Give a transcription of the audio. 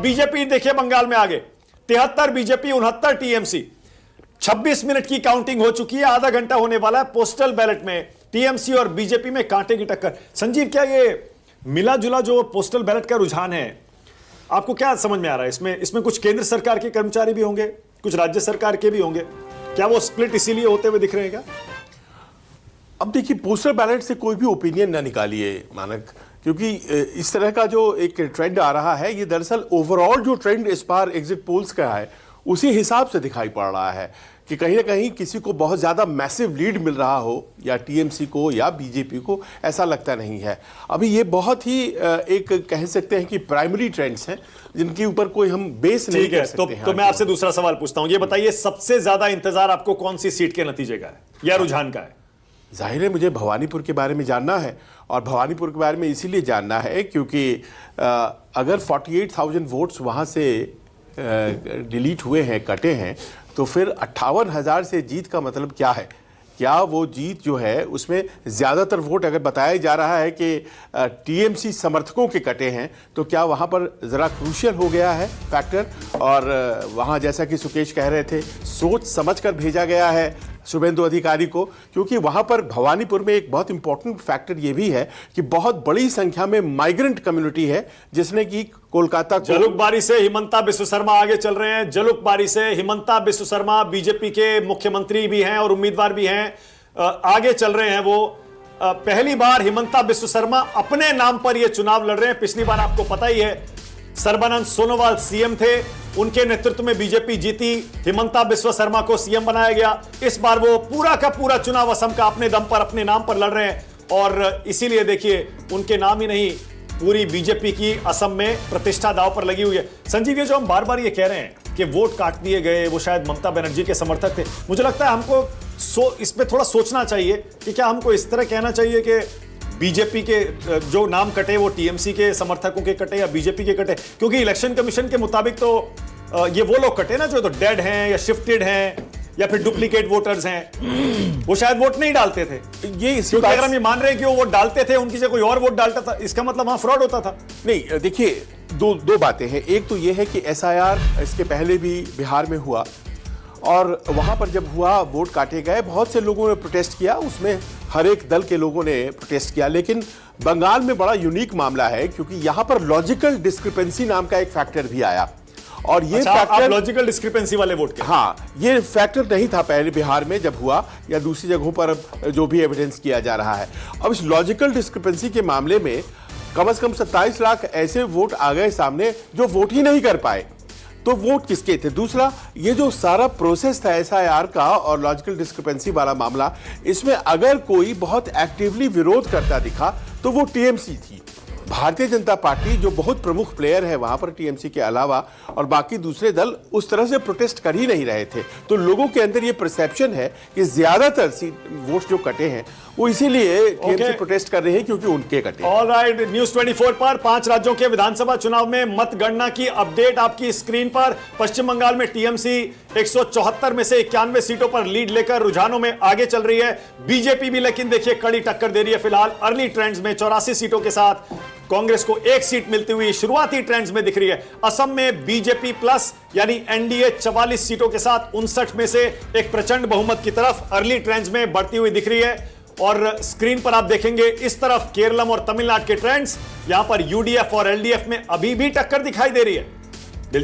BJP देखिए बंगाल में आगे 73 बीजेपी 69 टीएमसी। 26 मिनट की काउंटिंग हो चुकी है, आधा घंटा होने वाला है। पोस्टल बैलेट में टीएमसी और बीजेपी में कांटे की टक्कर। संजीव, क्या ये मिला जुला जो पोस्टल बैलेट का रुझान है, आपको क्या समझ में आ रहा है? इसमें कुछ केंद्र सरकार के कर्मचारी भी होंगे, कुछ राज्य सरकार के भी होंगे। क्या वो स्प्लिट इसीलिए होते हुए दिख रहे हैं क्या? अब देखिए, पोस्टल बैलेट से कोई भी ओपिनियन ना निकालिए मानक, क्योंकि इस तरह का जो एक ट्रेंड आ रहा है, ये दरअसल ओवरऑल जो ट्रेंड इस बार एग्जिट पोल्स का है उसी हिसाब से दिखाई पड़ रहा है कि कहीं ना कहीं किसी को बहुत ज़्यादा मैसिव लीड मिल रहा हो, या टीएमसी को या बीजेपी को, ऐसा लगता नहीं है। अभी ये बहुत ही एक कह सकते हैं कि प्राइमरी ट्रेंड्स हैं जिनके ऊपर कोई हम बेस नहीं कर सकते हैं। तो मैं आपसे दूसरा सवाल पूछता हूं, ये बताइए सबसे ज्यादा इंतजार आपको कौन सी सीट के नतीजे का है या रुझान का है? जाहिर है मुझे भवानीपुर के बारे में जानना है, और भवानीपुर के बारे में इसीलिए जानना है क्योंकि अगर 48,000 वोट्स वहाँ से डिलीट हुए हैं, कटे हैं, तो फिर 58,000 से जीत का मतलब क्या है? क्या वो जीत जो है उसमें ज़्यादातर वोट अगर बताया जा रहा है कि टीएमसी समर्थकों के कटे हैं, तो क्या वहाँ पर ज़रा क्रूशियल हो गया है फैक्टर? और वहाँ जैसा कि सुकेश कह रहे थे, सोच समझकर भेजा गया है शुभेंदु अधिकारी को, क्योंकि वहाँ पर भवानीपुर में एक बहुत इंपॉर्टेंट फैक्टर ये भी है कि बहुत बड़ी संख्या में माइग्रेंट कम्युनिटी है जिसने कि कोलकाता को जलुकबारी से हिमंता बिस्व शर्मा आगे चल रहे हैं। जलुकबारी से हिमंता बिस्व शर्मा बीजेपी के मुख्यमंत्री भी हैं और उम्मीदवार भी हैं, आगे चल रहे हैं वो। पहली बार हिमंता बिस्व शर्मा अपने नाम पर यह चुनाव लड़ रहे हैं। पिछली बार आपको पता ही है सर्बानंद सोनोवाल सीएम थे, उनके नेतृत्व में बीजेपी जीती, हिमंता बिस्व शर्मा को सीएम बनाया गया। इस बार वो पूरा का पूरा चुनाव असम का अपने दम पर अपने नाम पर लड़ रहे हैं, और इसीलिए देखिए उनके नाम ही नहीं, पूरी बीजेपी की असम में प्रतिष्ठा दांव पर लगी हुई है। संजीव, ये जो हम बार बार ये कह रहे हैं कि वोट काट दिए गए, वो शायद ममता बनर्जी के समर्थक थे, मुझे लगता है हमको इस पे थोड़ा सोचना चाहिए कि क्या हमको इस तरह कहना चाहिए कि बीजेपी के जो नाम कटे वो टीएमसी के समर्थकों के कटे या बीजेपी के कटे? क्योंकि इलेक्शन कमीशन के मुताबिक तो ये वो लोग कटे ना जो तो डेड हैं या शिफ्टेड हैं या फिर डुप्लीकेट वोटर्स हैं, वो शायद वोट नहीं डालते थे। क्योंकि अगर हम ये मान रहे हैं कि वो वोट डालते थे, उनकी जगह कोई और वोट डालता था, इसका मतलब वहां फ्रॉड होता था। नहीं, देखिए दो बातें हैं। एक तो ये है कि एसआईआर इसके पहले भी बिहार में हुआ, और वहाँ पर जब हुआ वोट काटे गए, बहुत से लोगों ने प्रोटेस्ट किया, उसमें हर एक दल के लोगों ने प्रोटेस्ट किया। लेकिन बंगाल में बड़ा यूनिक मामला है क्योंकि यहाँ पर लॉजिकल डिस्क्रिपेंसी नाम का एक फैक्टर भी आया, और ये फैक्टर लॉजिकल डिस्क्रिपेंसी वाले वोट के, हाँ, ये फैक्टर नहीं था पहले बिहार में जब हुआ, या दूसरी जगहों पर जो भी एविडेंस किया जा रहा है। अब इस लॉजिकल डिस्क्रिपेंसी के मामले में कम से कम 27 लाख ऐसे वोट आ गए सामने जो वोट ही नहीं कर पाए, तो वोट किसके थे? दूसरा, ये जो सारा प्रोसेस था एसआईआर का और लॉजिकल डिस्क्रिपेंसी वाला मामला, इसमें अगर कोई बहुत एक्टिवली विरोध करता दिखा तो वो टीएमसी थी। भारतीय जनता पार्टी जो बहुत प्रमुख प्लेयर है वहां पर टीएमसी के अलावा, और बाकी दूसरे दल उस तरह से प्रोटेस्ट कर ही नहीं रहे थे। तो लोगों के अंदर ये परसेप्शन है कि ज्यादातर वोट जो कटे हैं वो इसीलिए टीएमसी प्रोटेस्ट कर रहे हैं क्योंकि उनके कटे। ऑलराइट, न्यूज 24 पर 5 राज्यों के विधानसभा चुनाव में मतगणना की अपडेट आपकी स्क्रीन पर। पश्चिम बंगाल में टीएमसी 174 में से 91 सीटों पर लीड लेकर रुझानों में आगे चल रही है। बीजेपी भी लेकिन देखिए कड़ी टक्कर दे रही है फिलहाल अर्ली ट्रेंड्स में 84 सीटों के साथ। कांग्रेस को 1 सीट मिलती हुई शुरुआती ट्रेंड्स में दिख रही है। असम में बीजेपी प्लस यानी एनडीए 44 सीटों के साथ 59 में से एक प्रचंड बहुमत की तरफ अर्ली ट्रेंड्स में बढ़ती हुई दिख रही है। और स्क्रीन पर आप देखेंगे इस तरफ केरलम और तमिलनाडु के ट्रेंड्स, यहां पर यूडीएफ और एलडीएफ में अभी भी टक्कर दिखाई दे रही है।